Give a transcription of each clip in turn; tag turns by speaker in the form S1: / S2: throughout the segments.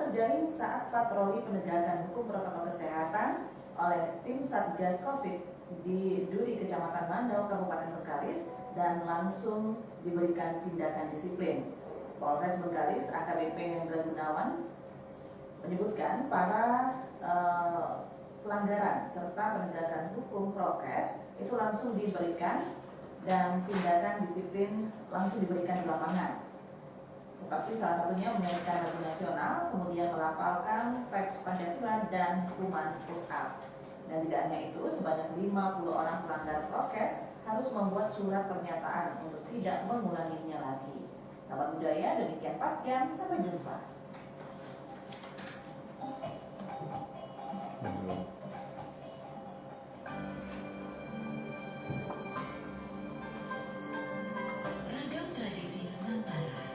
S1: terjalin saat patroli penegakan hukum protokol kesehatan oleh tim Satgas Covid di Duri, Kecamatan Mandau, Kabupaten Bengkalis, dan langsung diberikan tindakan disiplin. Polres Bengkalis AKBP Hendra Gunawan menyebutkan para pelanggaran serta penegakan hukum prokes itu langsung diberikan dan tindakan disiplin langsung diberikan di lapangan. Seperti salah satunya menyanyikan lagu nasional, kemudian melafalkan teks Pancasila dan hukuman push up. Dan tidak hanya itu, sebanyak 50 orang pelanggar prokes harus membuat surat pernyataan untuk tidak mengulanginya lagi. Sahabat budaya, demikian Pascan, sampai jumpa.
S2: Ragam tradisi Nusantara.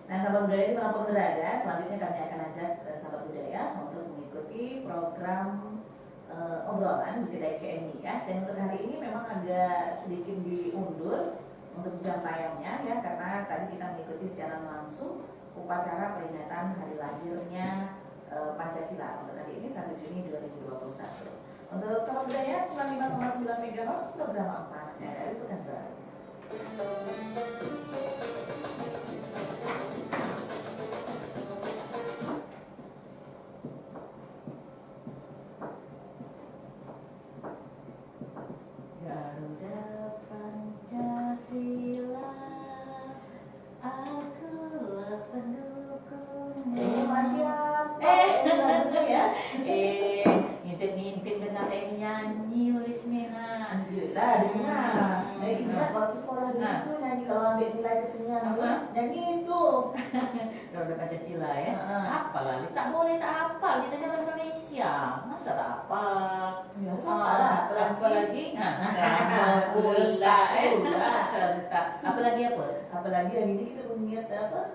S1: Nah, sahabat budaya di manapun berada, selanjutnya kami akan ajak sahabat budaya untuk mengikuti program obrolan di kedai KMI ya. Dan untuk hari ini memang agak sedikit diundur untuk jam tayangnya ya, karena tadi kita mengikuti secara langsung upacara peringatan hari lahirnya Pancasila untuk hari ini 1 Juni 2021. Untuk sahabat budaya 95,9 MHz program 4 dari Pekanbaru. Garuda Pancasila, akulah pendukungnya. Masih apa? Lagunya ya?
S3: Ngintip-ngintip dengan kayak nyanyi nulis Nehan.
S1: Gila, dengar. Ingat waktu sekolah dulu tuh nyanyi kalau ambil nilai kesenian nyanyi itu.
S3: Garuda Pancasila ya. Apa lah? Tak boleh tak hafal. Kita kan Indonesia. Masa tak hafal?
S1: Ya, salah.
S3: Apalagi? Pula. Apalagi apa?
S1: Apalagi hari ini kita mengingat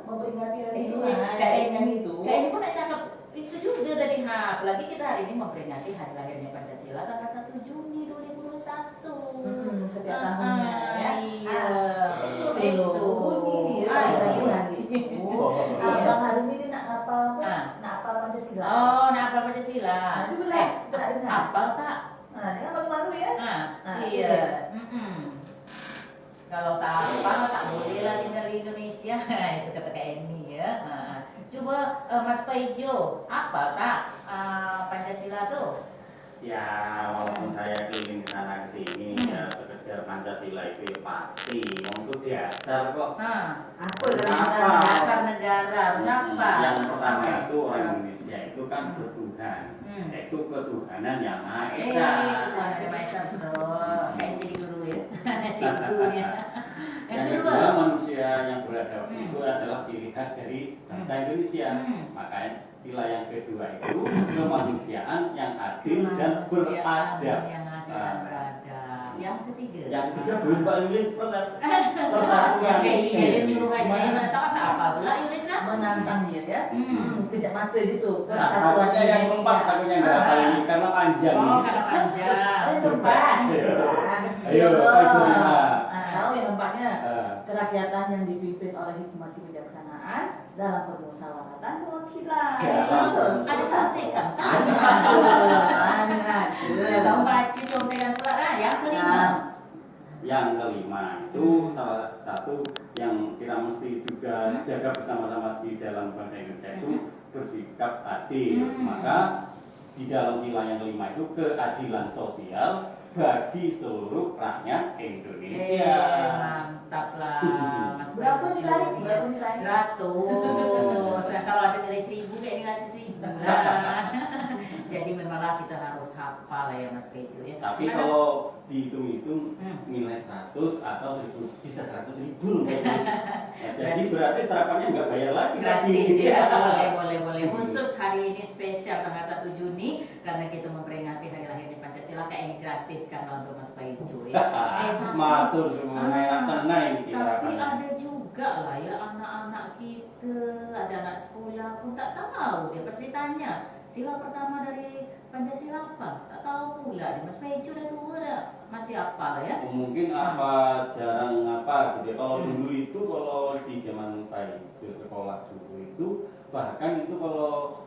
S1: memperingati hari itu.
S3: Kayak ini pun nak cakap itu juga tadi. Apalagi kita hari ini memperingati hari lahirnya Pancasila tanggal 1 Juni 2021.
S1: Setiap tahunnya ya.
S3: Iya.
S1: Itu. Lagi. Abang hari ini nak hafal apa? Nak hafal Pancasila.
S3: Oh, nak hafal Pancasila.
S1: Itu benar. Benar dengar.
S3: Hafal tak?
S1: Nah, ini kan malu-malu ya.
S3: Iya. Kalau tak hafal tak boleh lah tinggal di Indonesia. Itu kata Kak Eni ya. Coba Mas Paijo, apa tak Pancasila tuh?
S4: Ya, walaupun saya keliling sana ke sini ya sekedar Pancasila itu ya pasti. Itu dasar kok.
S1: Apa
S3: Dasar negara, siapa?
S4: Yang pertama itu orang Indonesia itu kan bertuhan. Itu ketuhanan yang Maha Esa.
S3: Ketuhanan yang Maha Esa betul. Saya jadi guru ya. Cikgunya.
S4: Yang kedua manusia yang beradab itu adalah ciri khas dari bangsa Indonesia. Makanya sila yang kedua itu kemanusiaan yang adil dan beradab.
S3: Yang adil dan beradab. Yang ketiga.
S4: Yang ketiga belum Pak Inggris pernah persatuan.
S3: Iya, dia nyuruh aja. Tahu tak apa pula Inggrisnya?
S1: Menantang dia ya. Sekejap mata gitu.
S4: Takutnya yang keempat, takutnya nggak hafal ini karena panjang.
S3: Oh, karena panjang.
S1: Yang keempat.
S4: Ayo, Pak Ibu Sima.
S1: Tahu yang keempatnya kerakyatan yang dipimpin oleh hikmat kebijaksanaan dalam permusyawaratan perwakilan.
S3: Ada contekan. Bang Baci contekan pula. Yang kelima.
S4: Yang kelima itu salah satu yang kita mesti juga jaga bersama-sama di dalam bangsa Indonesia itu bersikap adil. Maka di dalam sila yang kelima itu keadilan sosial bagi seluruh rakyat Indonesia.
S3: Mantap lah Mas.
S1: Berapa nilai?
S3: 100. Kalau ada nilai 1000 kayak dikasih 1000 lah. Jadi memanglah kita harus hafal ya Mas Pejo ya.
S4: Tapi kalau dihitung-hitung nilai 100 atau 1000 bisa 100.000 jadi berarti serapannya nggak bayar lagi.
S3: Gratis ya. Boleh. Khusus hari ini spesial tanggal 1 Juni karena kita memperingati hari lahirnya Pancasila kayak ini gratis karena untuk Mas Paijo ya.
S4: Matur semuanya tenang ini
S3: Tapi ada juga lah ya anak-anak kita, ada anak sekolah pun tak tahu dia pasti tanya sila pertama dari Pancasila apa? Tak tahu pula dia Mas Paijo dah tua dah. masih apa ya?
S4: Mungkin apa jarang apa gitu ya. Kalau dulu itu kalau di zaman Pak Ijo sekolah dulu itu bahkan itu kalau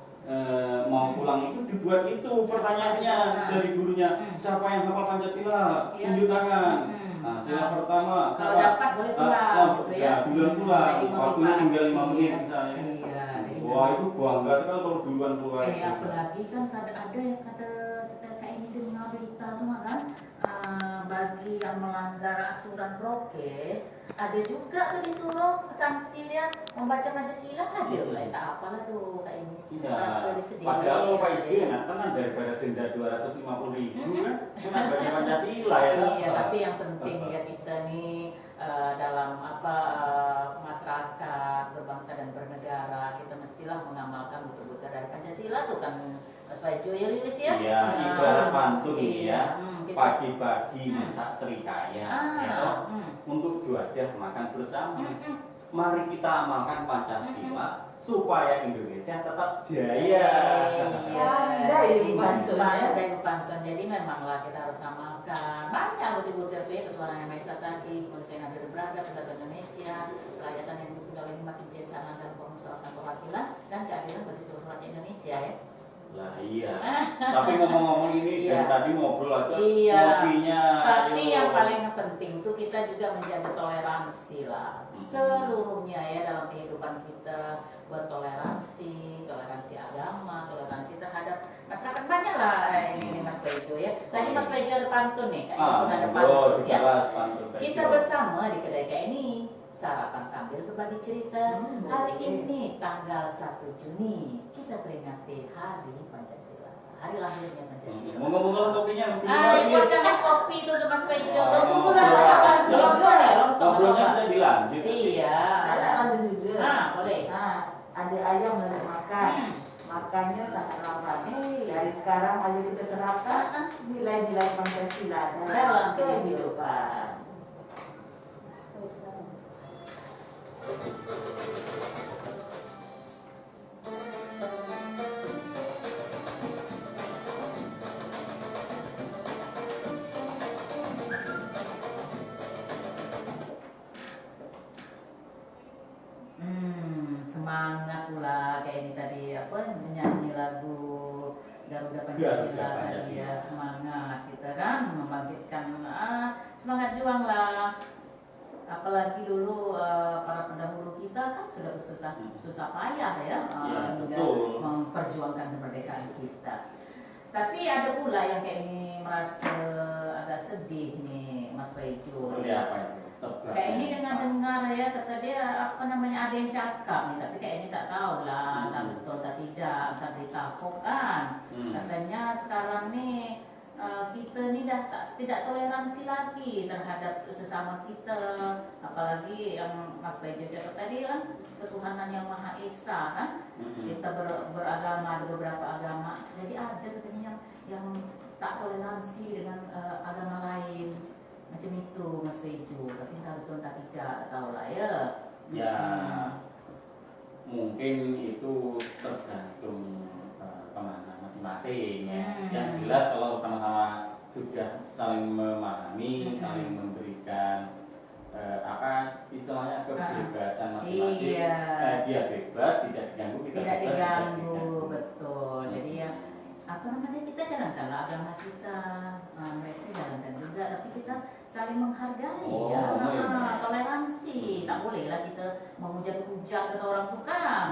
S4: mau pulang itu dibuat itu pertanyaannya dari gurunya, siapa yang hafal Pancasila tunjuk tangan. Nah, sila pertama
S3: Kalau dapat boleh pulang gitu ya.
S4: duluan pulang,
S3: Jadi
S4: waktunya tinggal 5
S3: motivasi.
S4: menit misalnya.
S3: Iya, jadi
S4: Wah, itu bangga sekali kalau duluan pulang.
S3: apalagi kan ada yang kata kayak ini dengar berita tuh kan, bagi yang melanggar aturan prokes ada juga tuh disuruh sanksi dia membaca Pancasila, ada lah tak apalah tuh kayak ini.
S4: Iya.
S3: Rasa disedih.
S4: Padahal Pak Ijo enak kan daripada denda 250.000 kan, cuma baca Pancasila ya.
S3: Iya, tapi yang penting ya kita nih dalam masyarakat berbangsa dan bernegara, kita mestilah mengamalkan betul-betul dari Pancasila tuh kan Mas Paijo ya Lilis ya.
S4: Iya, ibarat pantun ini ya.
S3: kita-
S4: Pagi-pagi masak serikaya, ya toh. Untuk juadah makan bersama. Mari kita amalkan Pancasila supaya Indonesia tetap jaya.
S1: Pandai Ibu Pantun, ya.
S3: Pandai Ibu Pantun. Jadi memanglah kita harus amalkan. Banyak butir-butir tuh ya, ketuhanan yang Maha Esa tadi, konsep yang ada di Braga, Kesatuan Indonesia, kerakyatan yang didukung oleh 5 kebijaksanaan dalam permusyawaratan perwakilan dan keadilan bagi seluruh rakyat Indonesia ya.
S4: Lah iya. Tapi ngomong-ngomong ini dari
S3: Iya.
S4: tadi ngobrol aja
S3: Iya.
S4: ngopinya.
S3: Tapi
S4: ayo.
S3: yang paling penting tuh kita juga menjaga toleransi lah. Seluruhnya ya dalam kehidupan kita, bertoleransi, toleransi agama, toleransi terhadap masyarakat, banyak lah ini Mas Paijo ya. Tadi Mas Paijo ada pantun nih, kayaknya pun ada pantun ya. Kita bersama di kedai kayak ini sarapan sambil berbagi cerita. Hari ini tanggal 1 Juni kita peringati Hari Pancasila, hari lahirnya Pancasila.
S4: Ngomong-ngomong kopinya,
S3: Imporkan es kopi itu untuk Mas Paijo tuh.
S4: Ngobrolnya
S3: Lontong.
S4: bisa dilanjut.
S3: Iya.
S1: Saya tak lanjut juga.
S3: Nah, boleh.
S1: Nah, ada ayam yang makan. Makannya sangat lambat. Dari sekarang ayo kita terapkan nilai-nilai Pancasila
S3: Dalam kehidupan. Semangat pula kayak ini tadi apa menyanyi lagu Garuda Pancasila tadi ya, semangat kita kan membangkitkan semangat juang lah. Apalagi dulu para pendahulu kita kan sudah susah payah ya, juga memperjuangkan kemerdekaan kita. Tapi ada pula yang kayak ini merasa agak sedih nih Mas Paijo. Kayak ini dengar ya, kata dia apa namanya ada yang cakap nih, tapi kayak ini tak tahu lah, tak betul tak tidak, tak ditapok kan. Katanya sekarang nih kita nih tidak toleransi lagi terhadap sesama kita, apalagi yang Mas Paijo cakap tadi kan ketuhanan yang Maha Esa kan. Kita beragama, ada beberapa agama, jadi ada katanya yang tak toleransi dengan agama lain macam itu Mas Paijo, tapi entah betul entah tidak, tahu lah ya.
S4: Ya mungkin itu tergantung pemahaman masing-masing ya. Yang jelas kalau sama-sama sudah saling memahami, saling memberikan apa istilahnya kebebasan masing-masing, dia bebas, tidak diganggu, kita
S3: tidak
S4: bebas,
S3: diganggu, betul. Jadi ya apa namanya, kita jalankanlah agama kita, mereka jalankan juga, tapi kita saling menghargai ya, toleransi, tak boleh lah kita menghujat-hujat ke orang tuh kan.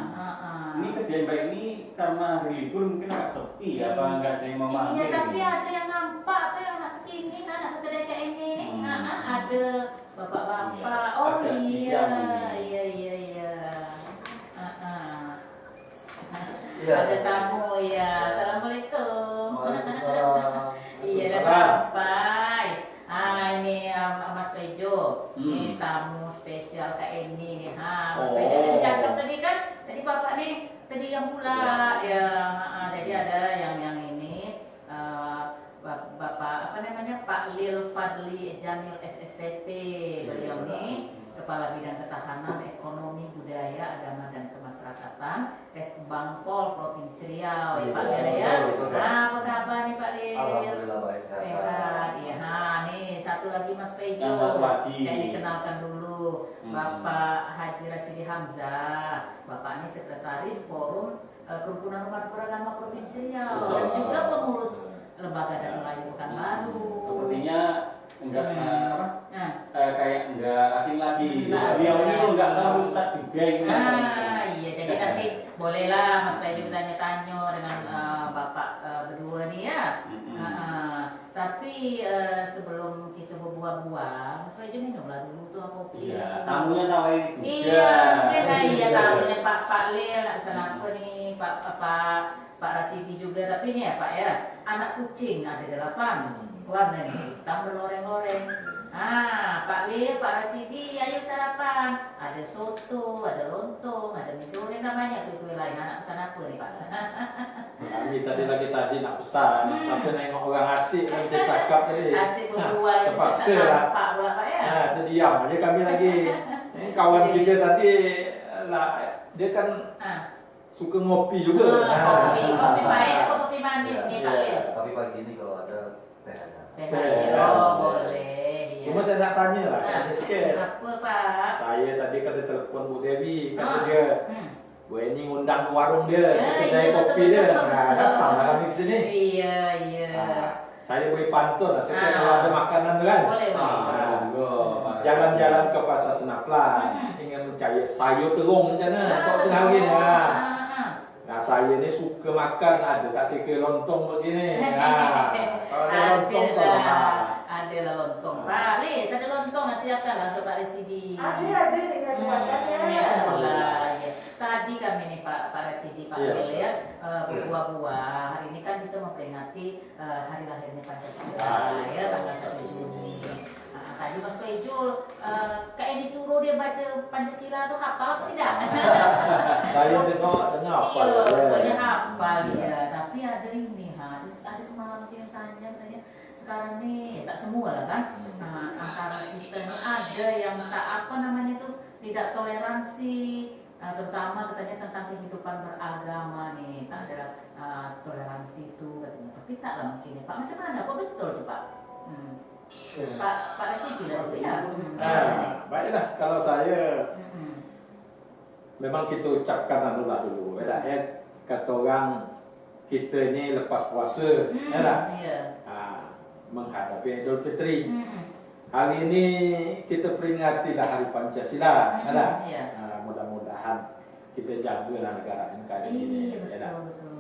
S4: Ini kejadian baik ini karena hari libur mungkin agak sepi ya, apa nggak ada yang memanggil?
S3: Iya, tapi ada yang nampak tuh yang nak sini kan, nak ke kedai kayak ini, ada bapak-bapak. Oh iya. Ada tamu ya. Assalamualaikum. Iya, udah sampai. Ini Mas Paijo. Ini tamu spesial kayak ini nih. Mas Paijo sudah cakap tadi kan. Tadi bapak nih tadi yang pula ya. Jadi ada yang ini Bapak apa namanya, Pak Lil Fadli Jamil SSTP. Beliau nih Kepala Bidang Ketahanan Ekonomi Budaya Agama dan Kemasyarakatan Kesbangpol Provinsi Riau ya Pak Lil ya.
S5: Betul, betul.
S3: Nah, apa kabar nih Pak Lil?
S5: Alhamdulillah baik sehat.
S3: Sehat. Iya, nah, nih satu lagi Mas Pejo.
S4: Yang satu lagi.
S3: Saya dikenalkan dulu Bapak Haji Rasidi Hamzah. Bapak ini sekretaris Forum Kerukunan Umat Beragama Provinsi Riau dan
S4: Betul.
S3: juga pengurus Lembaga dan Melayu Pekanbaru.
S4: Sepertinya enggak
S3: Nah,
S4: kayak enggak asing lagi.
S3: Enggak asing
S4: Beliau ini
S3: lagi.
S4: kok enggak tahu Ustaz juga ini.
S3: iya, jadi nanti bolehlah Mas Pejo tanya-tanya dengan Bapak berdua nih ya. Tapi sebelum kita berbuah-buah, Mas Pejo minumlah dulu tuh kopi.
S4: Iya, tamunya nawarin juga.
S3: Iya, mungkin iya tamunya Pak Lil, nggak bisa apa nih Pak Rasidi juga. Tapi ini ya Pak ya, anak kucing ada 8 warna nih, hitam berloreng-loreng. Pak Lil, Pak Rasidi, ayo sarapan. Ada soto, ada lontong, ada mie goreng namanya kue-kue lain. Anak pesan apa nih Pak?
S5: Kami tadi nak pesan, tapi nengok orang asik yang saya cakap tadi.
S3: Asik berbual yang
S5: terpaksa
S3: tak
S5: lah.
S3: nampak pula Pak ya.
S5: Nah, terdiam aja kami lagi. Kawan kita tadi lah, dia kan suka ngopi juga.
S3: Kopi pahit apa kopi manis nih Pak Lil?
S6: Tapi pagi ini kalau ada teh ada.
S3: Teh
S5: Teh.
S3: manis, oh boleh. Iya.
S5: Cuma saya nak tanya lah, tanya sikit.
S3: Apa Pak?
S5: Saya tadi kata telepon Bu Dewi, kata dia,
S3: Hmm.
S5: Bu ini ngundang ke warung dia,
S3: Ya,
S5: ke
S3: iya,
S5: kedai
S3: betul,
S5: kopi
S3: betul,
S5: dia.
S3: betul,
S5: Nah,
S3: betul.
S5: datanglah kami ke sini.
S3: Iya.
S5: Saya beri pantun lah, saya
S3: Ah.
S5: kalau ada makanan kan.
S3: Boleh.
S5: Jalan-jalan ke pasar Senaplan, ingin mencari sayur terung macam mana, kok tengah hari ni. Nah, saya ni suka makan, ada tak kira lontong begini. Kalau ada lontong tolong.
S3: Ada lontong. Pak Lis, ada lontong nggak siapkan lah untuk Pak Residi.
S1: Ada nih saya buatkan ya.
S3: Ya, alhamdulillah, ya. Tadi kami nih Pak Residi, Pak
S5: Iya.
S3: Lil ya, berbuah-buah. Hari ini kan kita memperingati hari lahirnya Pancasila ya, tanggal 1 Juni. Tadi Mas Pejo kayak disuruh dia baca Pancasila tuh hafal atau tidak?
S5: Saya dengar apa
S3: Iya,
S5: ya.
S3: pokoknya hafal ya. Tapi ada ini, ada semalam yang tanya katanya sekarang nih tak semua lah kan. Antara kita ini ada yang tak apa namanya tuh tidak toleransi, terutama katanya tentang kehidupan beragama nih, tak ada toleransi itu katanya. Tapi taklah mungkin ya Pak, macam mana? Apa betul tuh Pak? Pak Residi dari ya.
S5: Baiklah, kalau saya memang kita ucapkan anu lah dulu. Kata orang kita ni lepas puasa,
S3: Iya.
S5: menghadapi Idul Fitri. Hari ini kita peringati dah Hari Pancasila,
S3: Iya.
S5: mudah-mudahan kita jagalah negara ini.
S3: Iya, betul.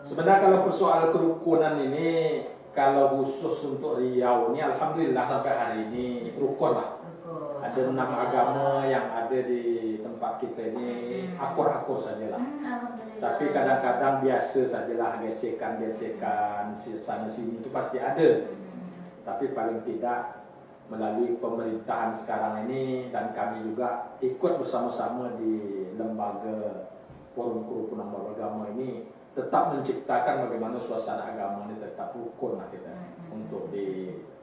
S5: Sebenarnya kalau persoalan kerukunan ini, kalau khusus untuk Riau ini, alhamdulillah sampai hari ini rukun lah. Ada 6 agama yang ada di tempat kita ini akur-akur sajalah. Tapi kadang-kadang biasa sajalah gesekan-gesekan sana sini itu pasti ada. Tapi paling tidak melalui pemerintahan sekarang ini dan kami juga ikut bersama-sama di lembaga Forum Kerukunan Beragama ini tetap menciptakan bagaimana suasana agama ini tetap rukun lah kita untuk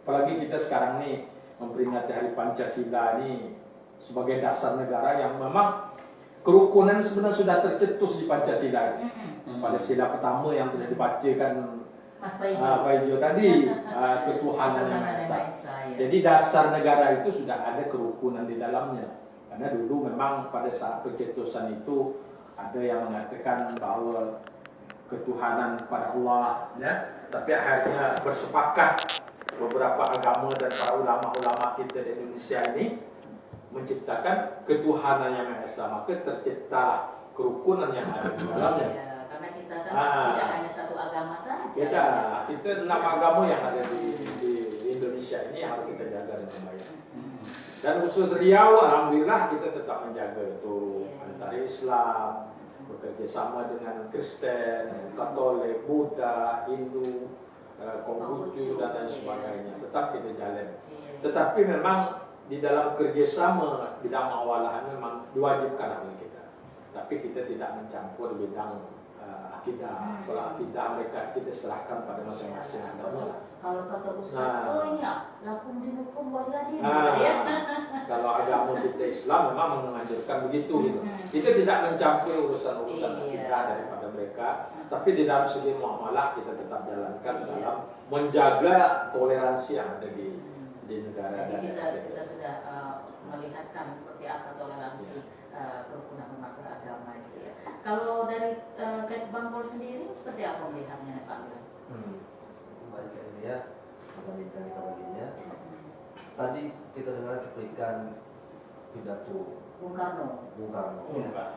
S5: apalagi kita sekarang ini memperingati Hari Pancasila ini sebagai dasar negara yang memang kerukunan sebenarnya sudah tercetus di Pancasila. Pada sila pertama yang sudah dibacakan
S3: Mas Pejo.
S5: Pejo tadi, ketuhanan yang Maha Esa. Jadi dasar negara itu sudah ada kerukunan di dalamnya. Karena dulu memang pada saat pencetusan itu ada yang mengatakan bahwa ketuhanan pada Allah, ya. Tapi akhirnya bersepakat beberapa agama dan para ulama-ulama kita di Indonesia ini menciptakan ketuhanan yang Maha Esa. Maka tercipta kerukunan yang ada di dalamnya.
S3: Iya, karena kita kan tidak hanya satu agama saja.
S5: Tidak, kita 6 agama yang ada di Indonesia ini harus kita jaga dengan baik. Dan khusus Riau, alhamdulillah kita tetap menjaga itu antara Islam, bekerja sama dengan Kristen, Katolik, Buddha, Hindu, Konghucu dan lain sebagainya. Tetap kita jalan. Tetapi memang di dalam kerjasama bidang mawalahan memang diwajibkan oleh kita. Tapi kita tidak mencampur bidang akidah. Kalau akidah mereka kita serahkan pada masing-masing agama.
S3: Kalau kata Ustaz,
S5: Nah.
S3: oh ini ya, lakum dinukum waliyadin,
S5: Nah,
S3: gitu ya.
S5: kalau agama kita Islam memang menganjurkan begitu gitu. Kita tidak mencampuri urusan-urusan
S3: Iya.
S5: akidah daripada mereka, tapi di dalam segi muamalah kita tetap jalankan dalam menjaga toleransi yang ada di negara
S3: Jadi
S5: dan
S3: kita sudah melihatkan seperti apa toleransi kerukunan umat beragama itu ya. Kalau dari Kes Bangpol sendiri seperti apa melihatnya Pak Lurah?
S6: Kembali ke ini ya, apa bincang kita baginya. Tadi kita dengar cuplikan pidato
S3: Bung Karno.
S6: Bung Karno.
S3: Iya.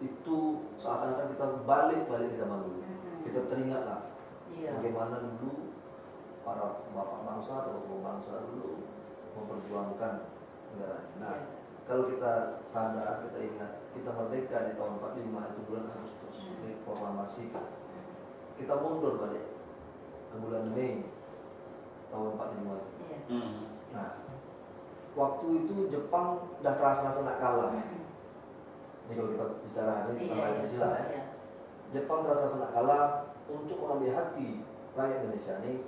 S6: Itu seakan-akan kita balik di zaman dulu. Kita teringat lah
S3: Iya.
S6: bagaimana dulu para bapak bangsa atau tokoh bangsa dulu memperjuangkan negara. Nah, kalau kita sadar, kita ingat, kita merdeka di tahun 45 itu bulan Agustus, diproklamasikan. Kita mundur balik ke bulan Mei tahun 45 itu.
S3: Iya.
S6: Nah, waktu itu Jepang udah terasa nak kalah. Ini kalau kita bicara hari ini tentang Pancasila ya.
S3: Iya.
S6: Jepang terasa nak kalah. Untuk mengambil hati rakyat Indonesia ini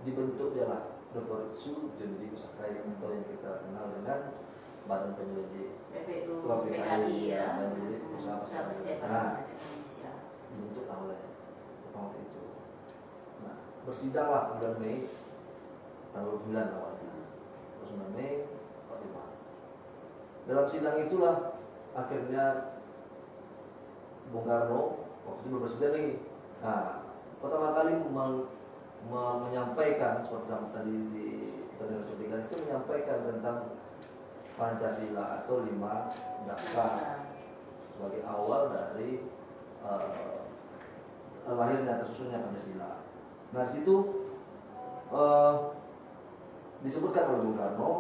S6: dibentuk dia lah Dokoritsu Junbi Kusakai atau yang kita kenal dengan Badan Penyelidik
S3: PPU,
S6: PKI,
S3: PKI ya.
S6: dan Penyelidik Usaha
S3: Usaha
S6: Persiapan
S3: Persiapan Indonesia.
S6: dibentuk oleh Jepang waktu itu. Nah, bersidanglah bulan Mei tanggal 9 awalnya. 9 Mei 45. Dalam sidang itulah akhirnya Bung Karno waktu itu bersidang lagi. Nah, pertama kali menyampaikan seperti yang tadi di cuplikan itu menyampaikan tentang Pancasila atau 5 dasar sebagai awal dari lahirnya tersusunnya Pancasila. Nah, di situ disebutkan oleh Bung Karno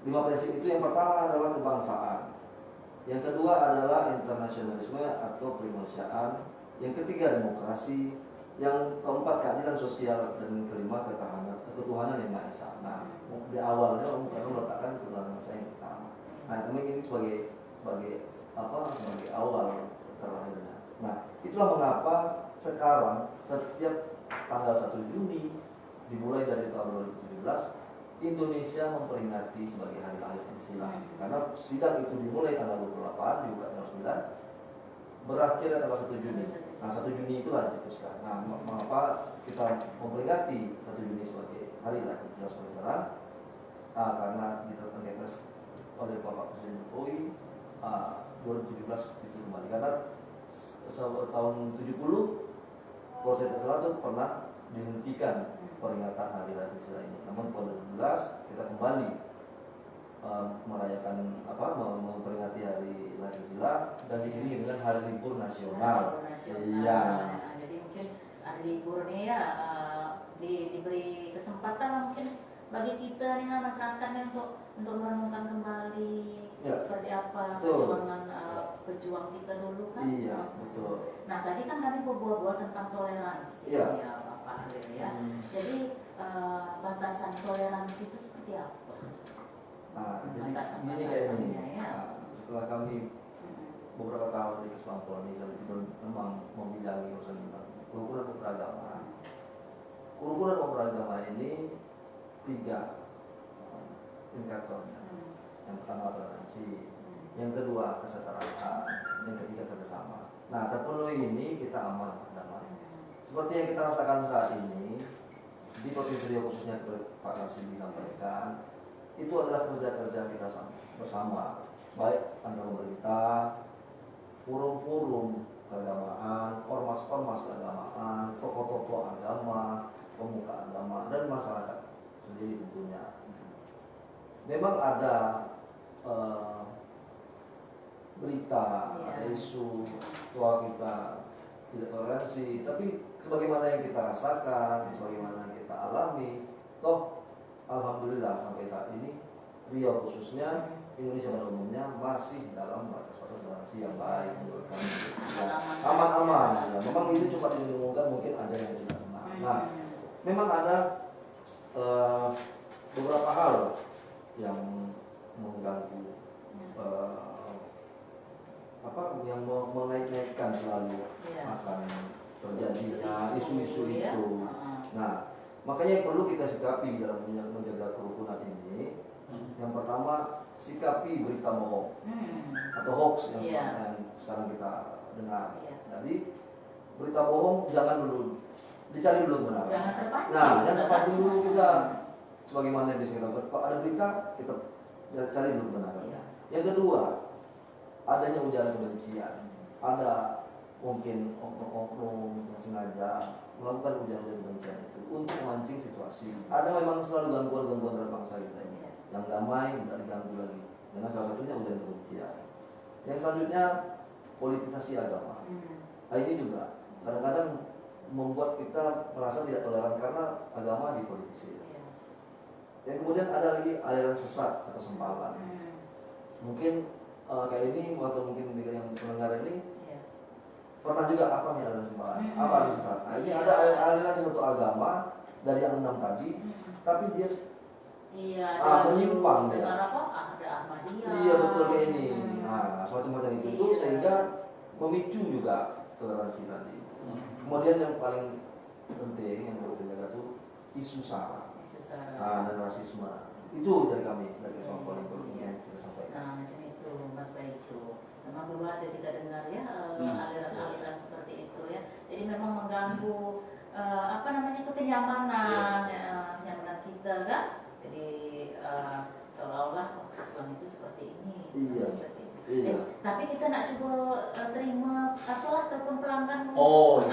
S6: 5 prinsip itu. Yang pertama adalah kebangsaan, yang kedua adalah internasionalisme atau kemanusiaan, yang ketiga demokrasi, yang keempat keadilan sosial, dan kelima ketuhanan yang Maha Esa. Nah, di awalnya Bung Karno meletakkan ketuhanan Maha Esa yang pertama. Nah, kami ini sebagai awal terlahirnya. Nah, itulah mengapa sekarang setiap tanggal 1 Juni dimulai dari tahun 2017 Indonesia memperingati sebagai hari lahir Pancasila. Karena sidang itu dimulai tanggal 28, dibuka tanggal 9, berakhir tanggal 1 Juni. Nah, 1 Juni itulah dicetuskan. Nah, mengapa kita memperingati 1 Juni sebagai hari lahir Pancasila sebagai sekarang? Karena ditetapkan Kepres oleh Bapak Presiden Jokowi 2017 itu kembali. Karena tahun 70 kalau saya tidak salah itu pernah dihentikan peringatan hari lahir Pancasila ini. Namun pada 2012 kita kembali merayakan memperingati hari lahir Pancasila dan diiringi dengan hari libur nasional. Iya.
S3: Nah, jadi mungkin hari libur ini ya diberi kesempatan lah mungkin bagi kita nih masyarakatnya untuk merenungkan kembali seperti apa perjuangan pejuang kita dulu kan.
S6: Iya, betul.
S3: Nah, tadi kan kami berbual-bual tentang toleransi ya Bapak Halil ya. Jadi batasan toleransi itu seperti apa?
S6: Nah, jadi
S3: Batasan-batasannya,
S6: ini kayak ini.
S3: ya.
S6: Setelah kami beberapa tahun di Kesbangpol ini, kami itu memang membidangi urusan tentang kerukunan beragama. Kerukunan beragama ini 3 indikatornya. Yang pertama toleransi, yang kedua kesetaraan, yang ketiga kerjasama. Nah, terpenuhi ini kita aman damai. Seperti yang kita rasakan saat ini di Provinsi Riau khususnya Pak Rasidi sampaikan, itu adalah kerja-kerja kita bersama, baik antara pemerintah, forum-forum keagamaan, ormas-ormas keagamaan, tokoh-tokoh agama, pemuka agama, dan masyarakat sendiri tentunya. Memang ada berita, ada isu bahwa kita tidak toleransi, tapi sebagaimana yang kita rasakan, sebagaimana yang kita alami, toh alhamdulillah sampai saat ini Riau khususnya, Indonesia pada umumnya masih dalam batas-batas toleransi yang baik menurut kami. Aman-aman. Ya, memang itu cuma diumumkan, mungkin ada yang tidak senang. Nah, memang ada beberapa hal yang mengganggu, yang mengaitkan selalu isu-isu
S3: ya.
S6: itu. Nah, makanya yang perlu kita sikapi dalam menjaga kerukunan ini, yang pertama sikapi berita bohong atau hoax yang sekarang kita dengar. Jadi berita bohong jangan dulu dicari dulu kebenaran.
S3: Jangan terpancing.
S6: Nah, yang terpancing dulu kita sebagaimana yang disebutkan, kalau ada berita kita cari dulu kebenaran. Yang kedua, adanya ujaran kebencian. Ada mungkin oknum yang sengaja melakukan ujaran kebencian itu untuk memancing situasi. Ada memang selalu gangguan-gangguan terhadap bangsa kita ini. Yang damai tidak diganggu lagi. Dengan salah satunya ujaran kebencian. Yang selanjutnya politisasi agama. Nah, ini juga kadang-kadang membuat kita merasa tidak toleran karena agama dipolitisir. Yang kemudian ada lagi aliran sesat atau sempalan. Mungkin kayak ini atau mungkin yang pendengar ini pernah juga apa nih aliran sempalan? Apa aliran sesat? Nah, ini ada aliran satu agama dari yang 6 tadi, tapi dia menyimpang dia.
S3: Ada Ahmadiyah.
S6: Iya betul kayak ini. Nah, semacam itu sehingga memicu juga toleransi tadi. Kemudian yang paling penting yang perlu dijaga itu isu sara dan rasisme. Itu dari kami, dari Islam paling penting yang kita sampaikan.
S3: Nah, macam itu Mas Baijo. Memang dulu ada kita dengar ya aliran-aliran seperti itu ya. Jadi memang mengganggu kenyamanan kita kan. Jadi seolah-olah Islam itu seperti ini.
S6: Iya.
S3: Seperti itu.
S6: Iya.
S3: Tapi kita nak coba terima telepon pelanggan.
S4: Mungkin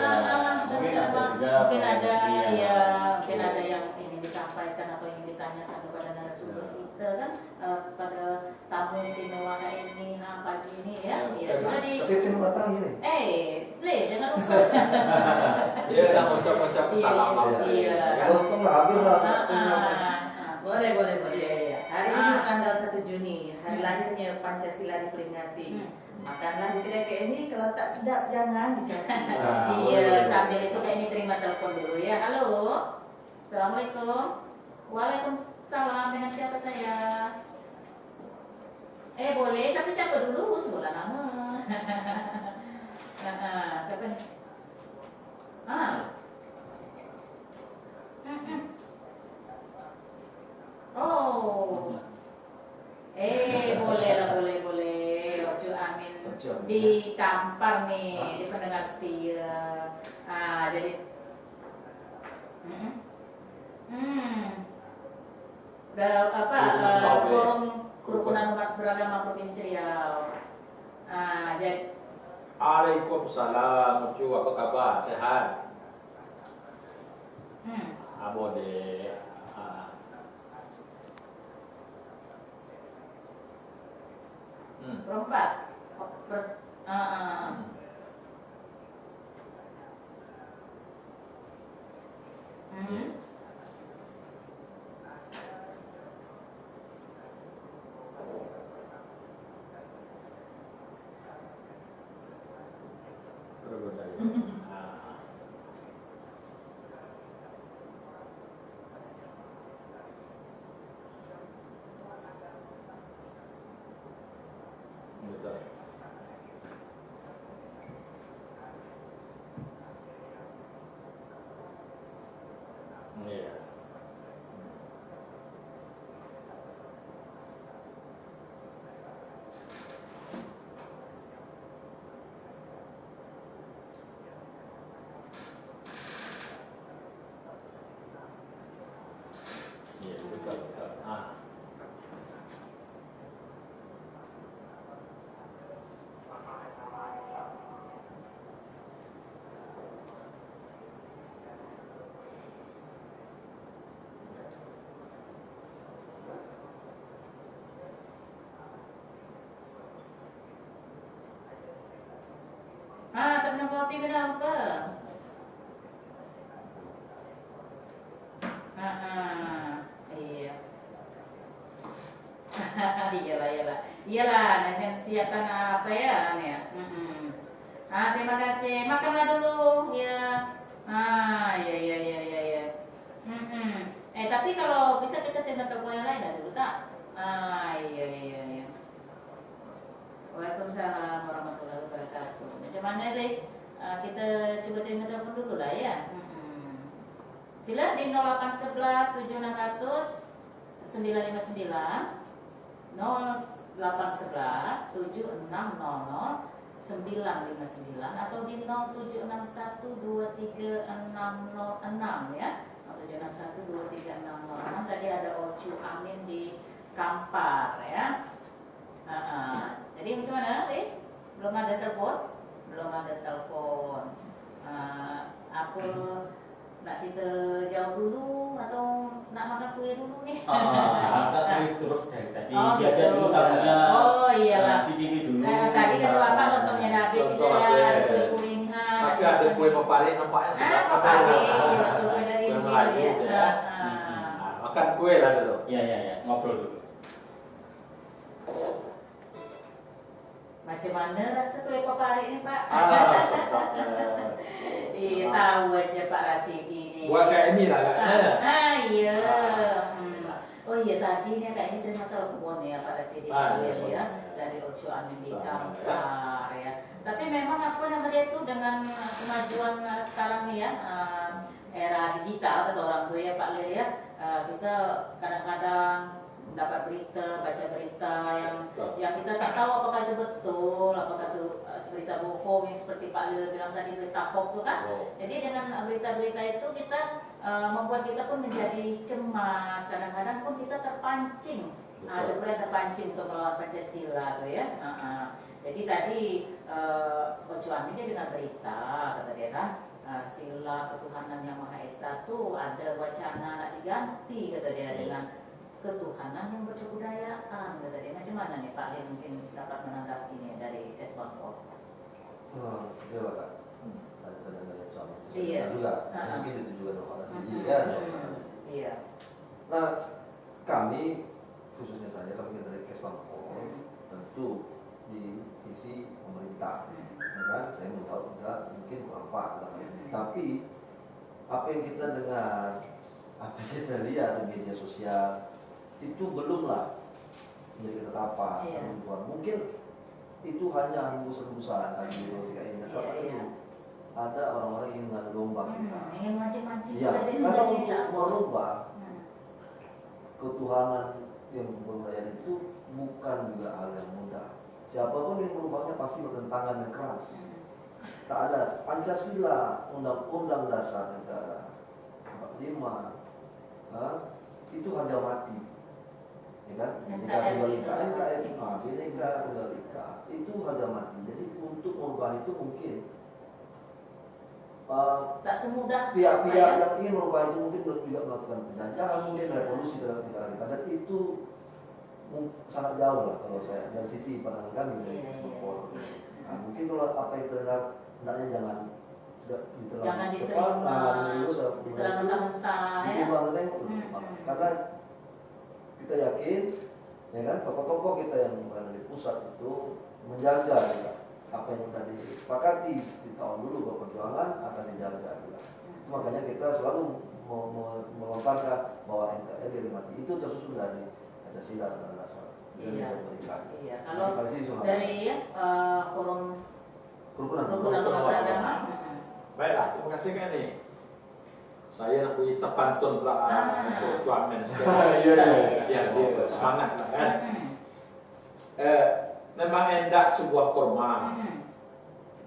S3: ada yang ingin disampaikan atau ingin ditanyakan kepada narasumber kita kan pada tamu istimewa ini pagi ini ya.
S6: Tapi yang datang ini.
S3: Jangan lupa.
S5: Dia sedang ucap-ucap salam.
S3: Iya.
S6: Untunglah habis lah.
S1: Boleh. Hari ini tanggal 1 Juni, hari lahirnya Pancasila diperingati. Makanlah di kedai kayak ini, kalau tak sedap jangan dicari.
S3: Iya, sambil itu kayak ini terima telepon dulu ya. Halo. Assalamualaikum. Waalaikumsalam. Dengan siapa saya? Boleh, tapi siapa dulu? Sebulan nama. Siapa nih? Oh. Boleh. Ojo Amin ditampar nih di pendengar setia. Jadi forum kerukunan umat beragama Provinsi Riau. Jadi
S5: Waalaikumsalam, Ucu, apa kabar? Sehat? Boleh.
S3: perempat.
S5: Betul. Iya. Iya, betul.
S3: Tak minum kopi kenapa? Iya. Iyalah, nanti siapkan apa ya, nih ya. Terima kasih. Makanlah dulu, ya. Iya. Tapi kalau bisa kita terima telepon yang lain dulu tak? Iya. Waalaikumsalam warahmatullahi wabarakatuh. Macam mana guys? Kita coba terima telepon dulu lah ya. Sila di 0811 7600 959, 0811 7600 959, atau di 0761 23606 ya. 0761 23606. Tadi ada Ocu Amin di Kampar ya. Jadi macam mana, Riz? Belum ada telepon? Belum ada telepon. Apa nak kita jauh dulu atau nak makan kue dulu nih?
S4: Kita serius terus dari tadi.
S3: Oh,
S4: Diajar
S3: gitu.
S4: dulu tamunya.
S3: Oh, iyalah.
S4: Di TV dulu.
S3: Tadi kan Bapak lontongnya udah habis
S5: Lontong
S3: sudah
S5: ada.
S3: ada kue-kue ringan.
S5: Tapi ada kue meparik nampaknya sedap.
S3: Papari, betul kue dari
S5: Kue
S3: India
S5: Melayu
S3: ya.
S5: ya. Makan kue lah dulu.
S4: Iya, ngobrol dulu.
S3: Macam mana rasa kue papari ini Pak?
S5: Sedap.
S3: Iya, tahu aja Pak Rasidi ini.
S5: Buat kayak ini lah kayaknya.
S3: Iya. Oh iya, tadi nih kayaknya terima telepon ya Pak Rasidi ya, dari Ocu Amin di Kampar ya. Tapi memang aku yang melihat itu dengan kemajuan sekarang nih ya, era digital kata orang tua ya Pak Lili ya, kita kadang-kadang dapat berita, baca berita yang kita tak tahu apakah itu betul, apakah itu berita bohong yang seperti Pak Lili bilang tadi, berita hoax itu kan. Jadi dengan berita-berita itu kita membuat kita pun menjadi cemas, kadang-kadang pun kita terpancing. Ada pula terpancing untuk melawan Pancasila tuh ya. Jadi tadi Ocu Amin dia dengan berita kata dia kan, sila ketuhanan yang Maha Esa tuh ada wacana nak diganti kata dia dengan ketuhanan yang berkebudayaan kata dia. Macam mana nih Pak Lin mungkin dapat menanggapinya dari S-Bangkok?
S6: Iya Pak. Ada dari suami.
S3: Iya.
S6: Juga. Mungkin itu juga orang sini ya.
S3: Iya.
S6: Nah, kami khususnya saya kami dari Kesbangpol tentu di sisi pemerintah, ya kan? Saya mau tahu juga mungkin kurang pas, tapi apa yang kita dengar, apa yang kita lihat di media sosial itu belumlah menjadi ketetapan. Mungkin itu hanya hembusan-hembusan tadi ada orang-orang yang mengadu domba kita.
S3: Ingin mancing-mancing
S6: Ya,
S3: juga dia
S6: karena
S3: dari
S6: untuk merubah ketuhanan yang berbudaya itu bukan juga hal yang mudah. Siapapun yang merubahnya pasti bertentangan yang keras. Tak ada Pancasila, Undang-Undang Dasar Negara 45, itu harga mati, ya kan? NKRI, Bhinneka Tunggal Ika, itu harga mati. Jadi untuk merubah itu mungkin
S3: tak semudah
S6: pihak-pihak yang ingin merubah itu mungkin juga melakukan penjajahan, mungkin revolusi dalam negara kita, dan itu sangat jauh lah kalau saya dari sisi pandangan kami dari Kesbangpol. Nah, mungkin kalau apa yang terdengar hendaknya jangan
S3: diterima, ditelan mentah-mentah ya.
S6: Karena kita yakin, ya kan, tokoh-tokoh kita yang berada di pusat itu menjaga ya, apa yang sudah disepakati di tahun dulu bahwa perjuangan akan dijaga. Ya. Makanya kita selalu melontarkan bahwa NKRI mati itu tersusun dari Pancasila dan Dasar.
S3: Iya. Kalau dari forum kerukunan beragama.
S5: Baiklah, terima kasih kan nih. Saya nak beri terpantun pula untuk Cuamen sekali. Ya, dia semangat lah kan. Memang hendak sebuah kurma.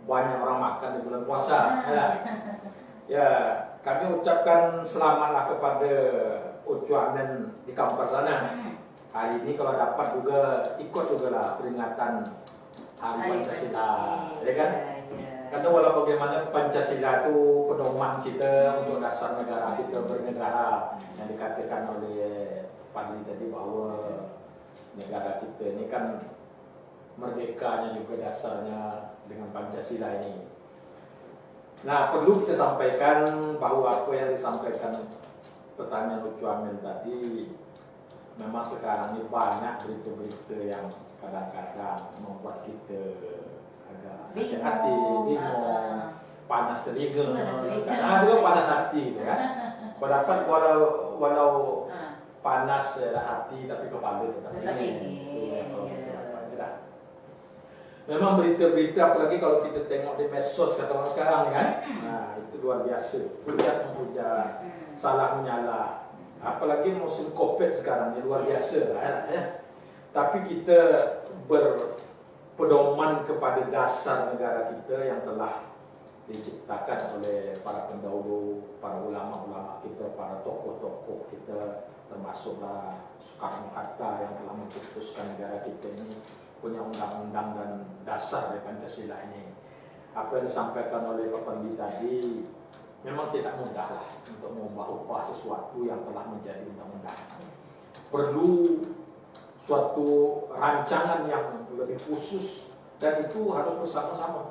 S5: Banyak orang makan di bulan puasa. Ya, kami ucapkan selamatlah kepada Cuamen di Kampar sana. Hari ini kalau dapat juga ikut juga lah peringatan Hari Pancasila, ya kan? Karena walau bagaimana Pancasila itu pedoman kita untuk dasar negara kita bernegara, yang dikatakan oleh Pak Lee tadi bahwa negara kita ini kan merdekanya juga dasarnya dengan Pancasila ini. Nah, perlu kita sampaikan bahwa apa yang disampaikan pertanyaan Ocu Amin tadi, memang sekarang ini banyak berita-berita yang kadang-kadang membuat kita agak sakit hati, bingung, panas telinga, karena juga panas hati, kan? Pendapat walau panas hati tapi kepala tetap dingin. Memang berita-berita, apalagi kalau kita tengok di medsos kata orang sekarang kan, nah itu luar biasa. Hujat menghujat, salah menyalah. Apalagi musim COVID sekarang ini luar biasa lah ya. Tapi kita berpedoman kepada dasar negara kita yang telah diciptakan oleh para pendahulu, para ulama-ulama kita, para tokoh-tokoh kita, termasuklah Soekarno-Hatta yang telah mencetuskan negara kita ini punya undang-undang dan dasar dari Pancasila ini. Apa yang disampaikan oleh Pak Pandi tadi memang tidak mudah lah untuk mengubah sesuatu yang telah menjadi undang-undang. Perlu suatu rancangan yang lebih khusus dan itu harus bersama-sama.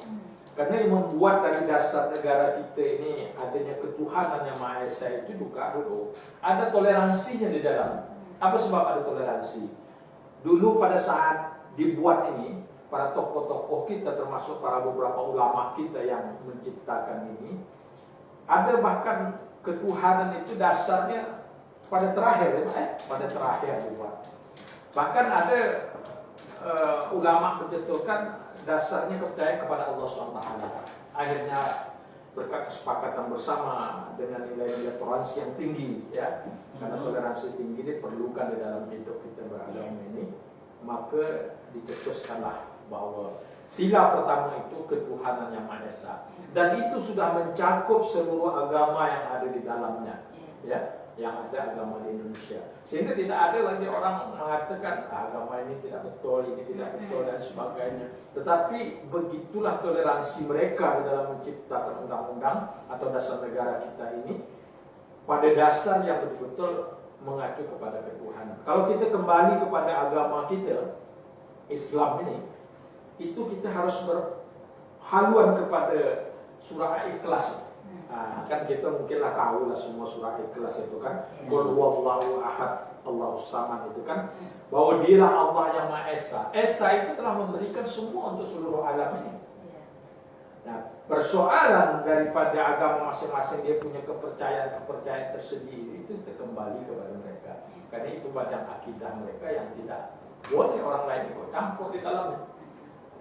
S5: Karena yang membuat dari dasar negara kita ini adanya ketuhanan yang Maha Esa itu juga dulu ada toleransinya di dalam. Apa sebab ada toleransi? Dulu pada saat dibuat ini, para tokoh-tokoh kita termasuk para beberapa ulama kita yang menciptakan ini, ada bahkan ketuhanan itu dasarnya pada terakhir, pada terakhir dibuat. Bahkan ada ulama menentukan dasarnya percaya kepada Allah SWT. Akhirnya berkat kesepakatan bersama dengan nilai-nilai toleransi yang tinggi, ya, karena toleransi tinggi diperlukan di dalam hidup kita beragama ini, maka dicetuskanlah bahwa sila pertama itu ketuhanan yang Maha Esa, dan itu sudah mencakup seluruh agama yang ada di dalamnya, ya, yang ada agama di Indonesia. Sehingga tidak ada lagi orang mengatakan agama ini tidak betul, ini tidak betul dan sebagainya. Tetapi begitulah toleransi mereka di dalam menciptakan undang-undang atau dasar negara kita ini pada dasar yang betul-betul mengacu kepada ketuhanan. Kalau kita kembali kepada agama kita, Islam ini, itu kita harus berhaluan kepada surah Al-Ikhlas. Nah, kan kita mungkinlah tahu lah semua surah Ikhlas itu kan, Qul huwallahu ahad, Allahus samad itu kan, bahwa dialah Allah yang Maha Esa. Esa itu telah memberikan semua untuk seluruh alam ini. Nah, persoalan daripada agama masing-masing dia punya kepercayaan tersendiri itu kembali kepada mereka. Karena itu bagian akidah mereka yang tidak boleh orang lain ikut campur di dalamnya.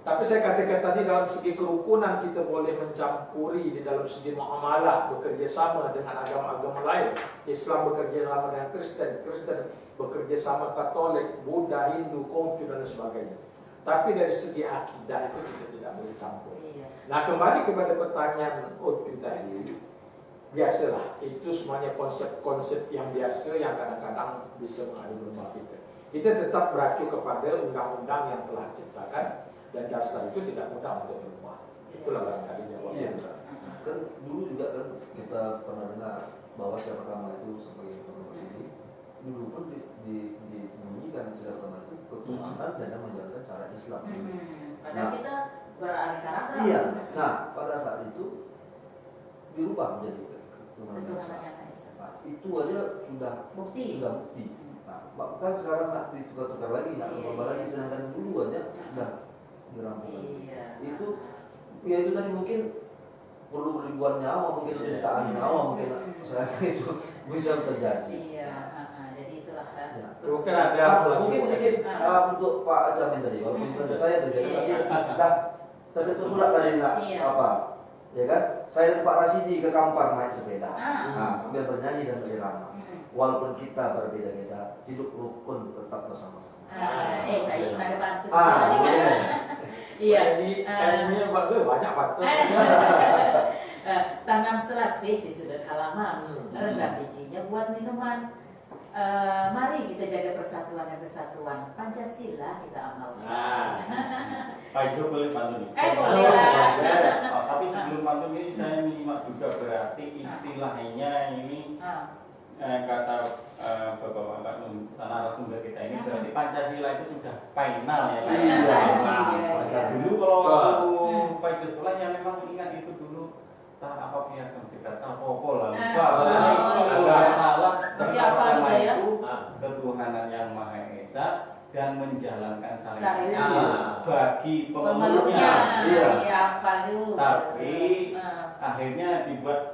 S5: Tapi saya katakan tadi dalam segi kerukunan kita boleh mencampuri di dalam segi muamalah, bekerja sama dengan agama-agama lain. Islam bekerja sama dengan Kristen, Kristen bekerja sama Katolik, Buddha, Hindu, Konghucu dan sebagainya. Tapi dari segi akidah itu kita tidak boleh campur. Nah, kembali kepada pertanyaan Utku tadi, biasalah itu semuanya konsep-konsep yang biasa yang kadang-kadang bisa mengadu domba kita. Kita tetap beracu kepada undang-undang yang telah diciptakan. Dan dasar itu tidak mudah untuk berubah. Itulah barangkali jawabnya.
S6: Kan dulu juga kan kita pernah dengar bahwa sila pertama itu sebagai penulis ini dulu pun dibunyikan sila pertama itu ketuhanan dan menjalankan cara Islam.
S3: Padahal kita beraneka ragam.
S6: Iya. Nah, pada saat itu dirubah menjadi ketuhanan Esa. Nah, itu aja sudah bukti. Nah, bahkan sekarang nak ditukar-tukar lagi, nak berubah lagi, sedangkan dulu aja sudah dirampungkan. Itu ya itu tadi mungkin perlu ribuan nyawa, mungkin jutaan nyawa, mungkin misalnya itu bisa terjadi.
S3: Iya, jadi itulah kan.
S6: Ya.
S5: Mungkin ada
S6: mungkin sedikit untuk Pak Jamin tadi, walaupun bukan saya terjadi, tapi dah tercetus surat tadi nak apa, ya kan? Saya Pak Rasidi ke Kampar main sepeda, sambil bernyanyi dan berirama. Walaupun kita berbeda-beda, hidup rukun tetap bersama-sama.
S3: Saya pernah bantu.
S5: Iya, ini banyak faktor.
S3: Tanam selasih di sudut halaman, rendah bijinya buat minuman. Mari kita jaga persatuan dan kesatuan. Pancasila kita amalkan.
S4: Pak Jo boleh pantun nih?
S3: Boleh lah.
S4: Tapi sebelum pantun ini saya menyimak juga berarti istilahnya ini kata bapak-bapak narasumber kita ini berarti Pancasila itu sudah final ya. Dulu kalau waktu Pak sekolah ya memang ingat itu dulu tak apa piagam Jakarta apa lah lupa agak salah
S3: siapa juga ya
S4: itu ketuhanan yang Maha Esa dan menjalankan syariat bagi pemeluknya. Tapi akhirnya dibuat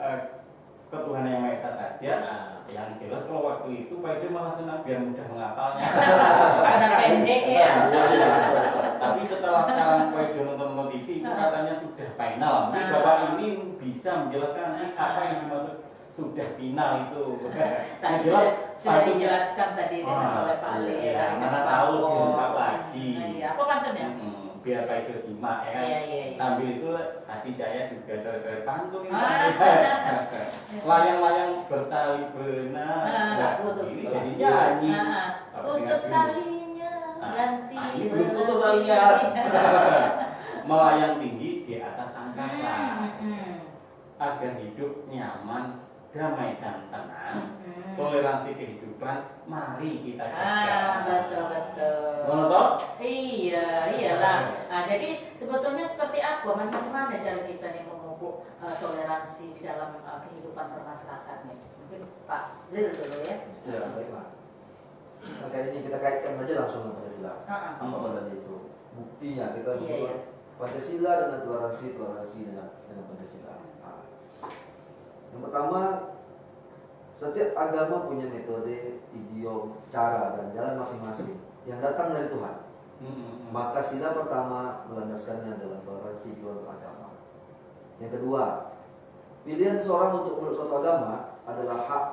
S4: ketuhanan yang Maha Esa saja. Yang jelas kalau waktu itu Pak Ijo malah senang biar mudah menghafalnya.
S3: Karena pendek ya.
S4: Tapi setelah sekarang Pak Ijo sudah final itu.
S3: Tadi
S4: Yang jelas,
S3: sudah
S4: pantun-
S3: dijelaskan tadi dengan oleh Pak Le.
S4: Iya,
S3: tadi
S4: mana
S3: Mas
S4: tahu
S3: Bangko.
S4: diungkap lagi.
S3: Iya, apa pantunnya?
S4: Biar Pak Ijo simak ya kan.
S3: Iya, iya, iya.
S4: Sambil itu Adi Jaya juga dari pantun ini.
S3: Ah.
S4: Layang-layang bertali benar. Nah,
S3: betul.
S4: ini jadi nyanyi.
S3: Putus kalinya ganti.
S4: Ini belum putus talinya. Melayang tinggi di atas angkasa. Agar hidup nyaman, damai dan tenang. Toleransi kehidupan, mari kita jaga.
S3: Betul.
S4: Ngono toh?
S3: Iya, iyalah. Nah, jadi sebetulnya seperti apa? Macam mana cara kita nih memupuk toleransi di dalam kehidupan bermasyarakat nih? Mungkin Pak Zil dulu ya.
S6: Ya, baiklah. Maka ini kita kaitkan saja langsung dengan Pancasila. Apa pada itu? Buktinya kita
S3: Iya, iya.
S6: Pancasila dengan toleransi dengan Pancasila. Nah, yang pertama, setiap agama punya metode, idiom, cara dan jalan masing-masing yang datang dari Tuhan. Maka sila pertama melandaskannya dalam toleransi dua agama. Yang kedua, pilihan seseorang untuk menurut suatu agama adalah hak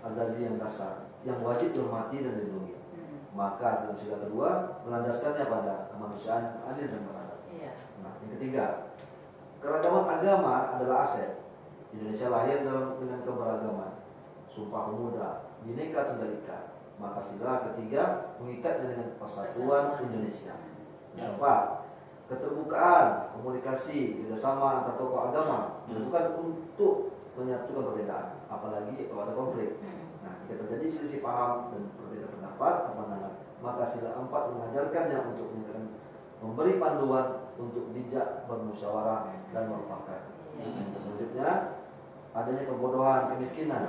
S6: azazi yang dasar yang wajib dihormati dan dilindungi. Maka dalam sila kedua melandaskannya pada kemanusiaan adil dan beradab.
S3: Iya.
S6: Nah, yang ketiga, keragaman agama adalah aset. Indonesia lahir dengan keberagaman, Sumpah Pemuda, Bhinneka Tunggal Ika. Maka sila ketiga mengikatnya dengan persatuan Indonesia. Yang keempat, keterbukaan, komunikasi, kerjasama antar tokoh agama bukan untuk menyatukan perbedaan, apalagi kalau ada konflik. Nah, jika terjadi selisih paham dan berbeda pendapat, pandangan, maka sila empat mengajarkannya untuk memberi panduan untuk bijak bermusyawarah dan merupakan. Yang selanjutnya, adanya kebodohan, kemiskinan.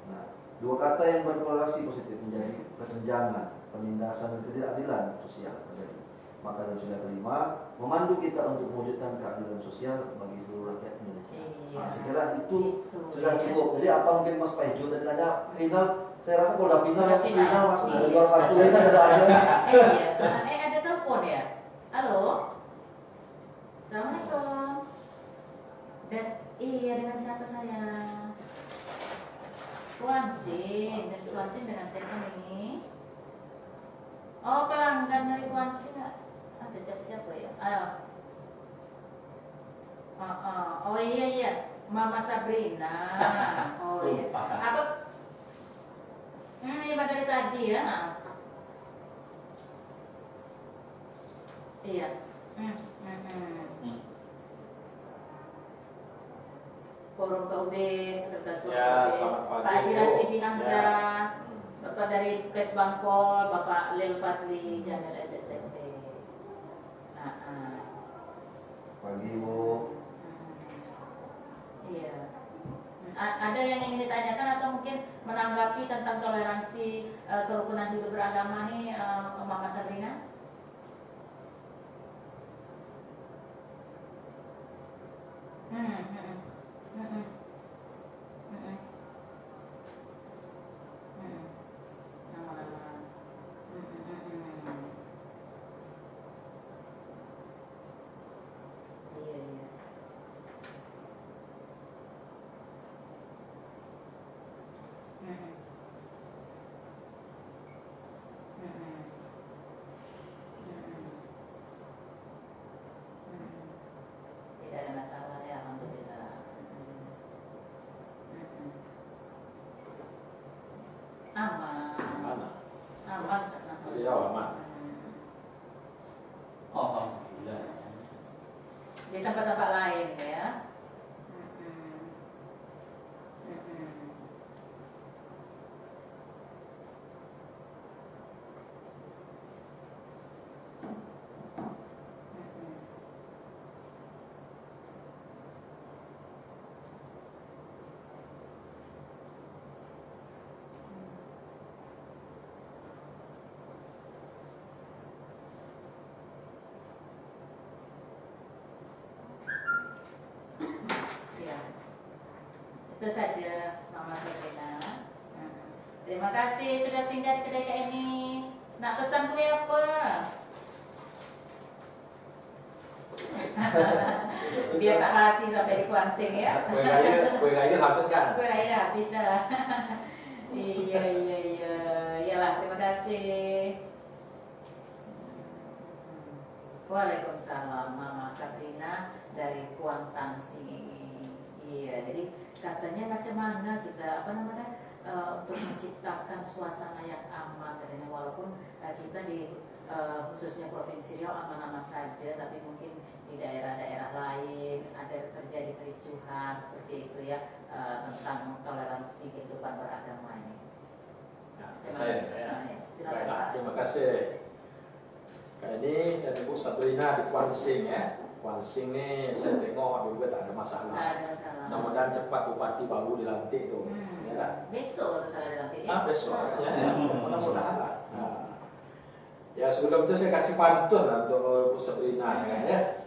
S6: Nah, dua kata yang berkorelasi positif menjadi kesenjangan, penindasan dan ketidakadilan sosial terjadi. Maka dalam sila kelima memandu kita untuk mewujudkan keadilan sosial bagi seluruh rakyat Indonesia. Nah, saya kira itu sudah cukup. Jadi apa mungkin Mas Paijo tadi tanya final? Saya rasa kalau udah final Mas udah juara satu kita ada aja.
S3: Ada telepon ya. Halo. Assalamualaikum. Iya, dengan siapa saya? Tuansing dengan siapa nih? Oh, pelanggan dari Tuansing nggak? Ada siapa-siapa ya? Ayo. Oh iya, Mama Sabrina. Oh iya. Apa? Ini dari tadi ya. Iya. Forum KUB, Sekretaris Forum
S5: Ya,
S3: KUB,
S5: selamat pagi,
S3: Pak Haji
S5: Bu.
S3: Rasidi Hamzah,
S5: Ya.
S3: Bapak dari Kes Bangkol, Bapak Lil Fadli, Jamil SSTP.
S6: Pagi Bu.
S3: Iya. Ada yang ingin ditanyakan atau mungkin menanggapi tentang toleransi kerukunan hidup beragama nih, Mama Sabrina? Tidak ada masalah ya, alhamdulillah. Aman.
S5: Beliau aman.
S4: Alhamdulillah.
S3: Di tempat-tempat lain ya. Ya, itu saja Mama Sabrina. Terima kasih sudah singgah di kedai ini. Nak pesan kue apa? Biar tak basi sampai di Kuansing ya.
S5: Kue raya habis kan?
S3: Kue raya habis dah. Iya. Iyalah, terima kasih. Waalaikumsalam, Mama Sabrina dari Kuantan sini. Iya, jadi katanya macam mana kita untuk menciptakan suasana yang aman katanya, walaupun kita di khususnya Provinsi Riau aman-aman saja, tapi mungkin di daerah-daerah lain ada terjadi kericuhan seperti itu ya, tentang toleransi kehidupan beragama ini. Silakan Pak.
S5: Terima kasih. Kayak ini dari Bu Sabrina di Kuansing ya. Kuansing nih saya tengok juga tak ada masalah.
S3: Tak ada masalah.
S5: Mudah-mudahan cepat bupati baru dilantik tuh. Ya kan?
S3: Besok salah dilantik.
S5: Besok ya. Mudah-mudahan lah. Ya sebelum itu saya kasih pantun untuk Bu Sabrina ya.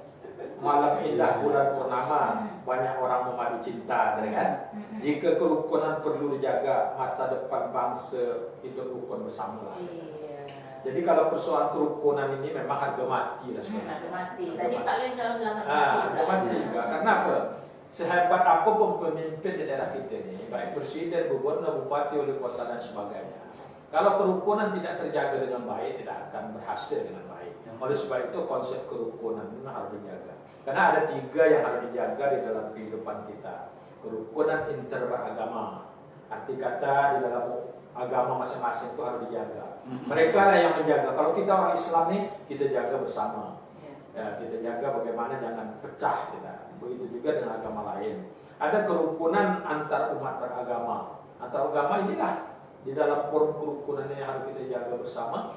S5: Malam indah bulan purnama, banyak orang memadu cinta, kan? Jika kerukunan perlu dijaga, masa depan bangsa hidup rukun bersama.
S3: Iya.
S5: Jadi kalau persoalan kerukunan ini memang harga mati lah sebenarnya.
S3: Harga mati. Tadi Pak Len dalam
S5: harga mati juga. Karena apa? Sehebat apapun pemimpin di daerah kita ini, baik presiden, gubernur, bupati, wali kota dan sebagainya, kalau kerukunan tidak terjaga dengan baik, tidak akan berhasil dengan baik. Oleh sebab itu konsep kerukunan ini harus dijaga. Karena ada 3 yang harus dijaga di dalam kehidupan kita. Kerukunan interberagama. Arti kata di dalam agama masing-masing itu harus dijaga. Mereka lah yang menjaga. Kalau kita orang Islam nih, kita jaga bersama. Ya, kita jaga bagaimana jangan pecah kita. Begitu juga dengan agama lain. Ada kerukunan antar umat beragama. Antar agama inilah di dalam forum kerukunan yang harus kita jaga bersama.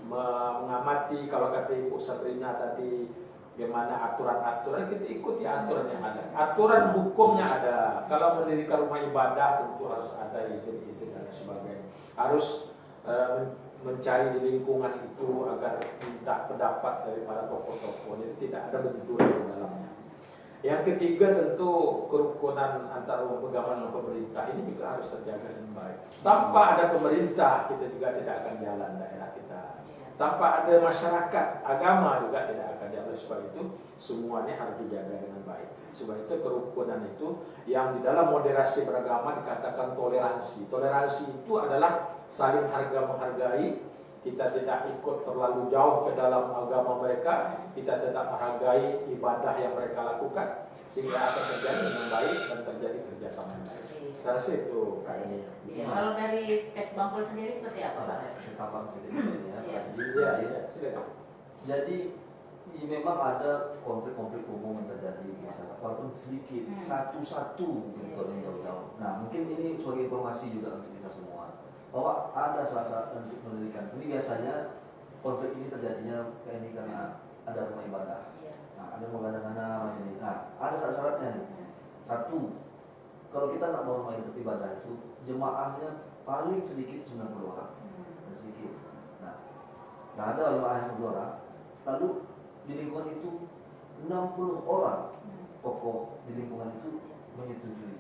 S5: Mengamati kalau kata Ibu Sabrina tadi, bagaimana aturan-aturan, kita ikuti aturan yang ada. Aturan hukumnya ada. Kalau mendirikan rumah ibadah tentu harus ada izin-izin dan sebagainya. Harus mencari di lingkungan itu agar minta pendapat daripada tokoh-tokoh. Jadi tidak ada benturan di dalamnya. Yang ketiga tentu kerukunan antara agama dan pemerintah ini juga harus terjaga dengan baik. Tanpa ada pemerintah kita juga tidak akan jalan daerah kita. Tanpa ada masyarakat agama juga tidak akan jalan. Sebab itu semuanya harus dijaga dengan baik. Sebab itu kerukunan itu yang di dalam moderasi beragama dikatakan toleransi. Toleransi itu adalah saling harga-menghargai. Kita tidak ikut terlalu jauh ke dalam agama mereka. Kita tetap menghargai ibadah yang mereka lakukan, sehingga akan terjadi dengan baik dan terjadi kerjasama yang baik. Saya rasa itu kayaknya.
S3: Ya, kalau dari Kes Bangpol sendiri seperti apa Pak?
S6: Tambang sedikit ya.
S5: Silakan.
S6: Jadi memang ada konflik-konflik umum yang terjadi di masyarakat, walaupun sedikit, satu-satu untuk jauh-jauh. Nah, mungkin ini sebagai informasi juga untuk kita semua, bahwa ada salah satu untuk mendirikan. Ini biasanya konflik ini terjadinya karena ada rumah ibadah. Nah, ada rumah ibadah sana, ini. Nah, ada syarat-syaratnya nih. Satu, kalau kita nak mau rumah ibadah itu jemaahnya paling sedikit 90 orang. Sedikit. Nah, ada jemaah yang 90 orang. Lalu di lingkungan itu 60 orang tokoh di lingkungan itu menyetujui.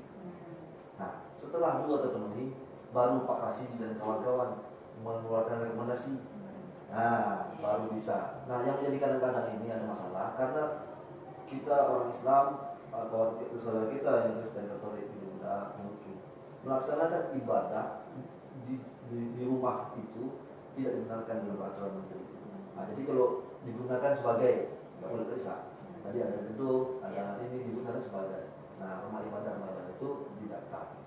S6: Nah, setelah 2 terpenuhi, baru Pak Kasidi dan kawan-kawan mengeluarkan rekomendasi. Nah, baru bisa. Nah, yang menjadi kadang-kadang ini ada masalah karena kita orang Islam, kawan saudara kita yang Kristen Katolik itu tidak mungkin melaksanakan ibadah di rumah itu tidak dibenarkan dalam peraturan menteri. Nah, jadi kalau digunakan sebagai boleh terisa. Tadi ada gedung, ada ini digunakan sebagai. Nah, rumah ibadah itu didata,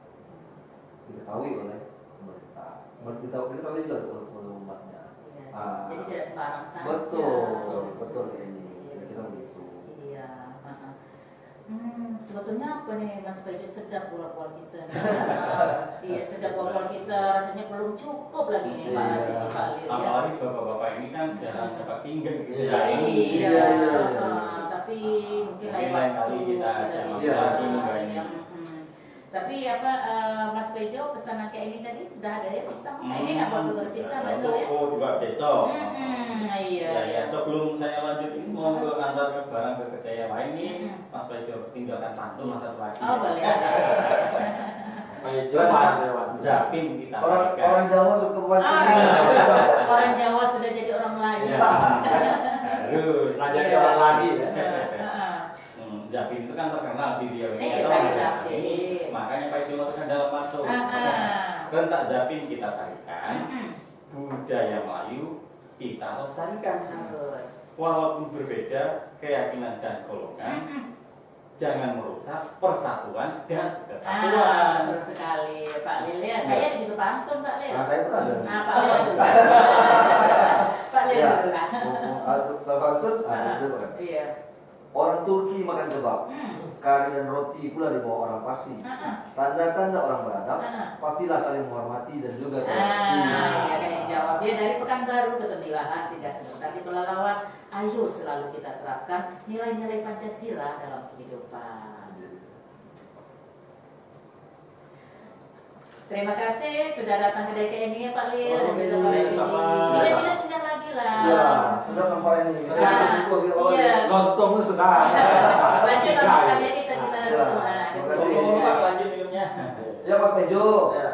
S6: diketahui oleh pemerintah. Diketahui juga oleh umatnya.
S3: Jadi tidak sembarang saja.
S6: Betul ini. Kira-kira begitu.
S3: Iya. Sebetulnya apa nih Mas Baju, sedap bola-bola kita. Iya, sedap bola-bola kita, rasanya belum cukup lagi nih Pak Nasi di Bali.
S4: Apalagi bapak-bapak ini kan jarang dapat singgah gitu ya.
S3: Iya. Tapi mungkin lain waktu
S4: kita
S3: bisa
S4: lagi
S3: yang tapi apa Mas Bejo pesanan kayak ini tadi udah ada ya pisang? Nah, ini nak buat pisang besok ya?
S4: Oh, juga besok.
S3: Iya.
S4: Ya, sebelum saya lanjut ini mau ke antar ke barang ke kedai yang lain nih, Mas Bejo tinggalkan pantun masa tua lagi.
S3: Oh, boleh.
S5: Bejo
S4: Zapin kita.
S6: Orang Jawa suka pantun.
S3: Orang Jawa sudah jadi orang lain.
S5: Harus jadi orang lagi ya.
S4: Zapin itu kan terkenal di Riau ini.
S3: Iya, tari Zapin.
S4: Ini makanya Pak Isi masukkan dalam masuk. Rentak Zapin kita tarikan, budaya Melayu kita lestarikan.
S3: Harus.
S4: Walaupun berbeda keyakinan dan golongan, jangan merusak persatuan dan kesatuan.
S3: Betul sekali Pak Lil ya. Saya juga pantun Pak Lil.
S6: Nah, saya pun ada.
S3: Nah, Pak Lil dulu. Pak Lil
S6: Ya.
S3: dulu lah.
S6: Pantun ada juga kan.
S3: Iya.
S6: Orang Turki makan kebab, kari dan roti pula dibawa orang Parsi. Tanda-tanda orang beradab, pastilah saling menghormati dan juga toleransi.
S3: Ya kan yang dijawab dia dari Pekanbaru ke Tembilahan sehingga sebentar di Pelalawan. Ayo selalu kita terapkan nilai-nilai Pancasila dalam kehidupan. Terima kasih sudah datang ke DKI ya Pak Lil dan juga Pak Resi. Bila-bila singgah lagi lah.
S6: Ya, sudah nampak ini. Saya bersyukur ya Allah.
S3: Iya.
S5: Lontongnya sudah.
S3: Lanjut makannya kita
S6: Ya,
S3: nah,
S6: terima kasih.
S4: Ngomong Pak, lanjut minumnya.
S6: Ya Mas Bejo.
S4: Ya.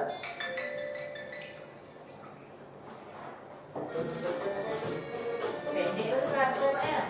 S3: Pendek itu rasa Pak ya.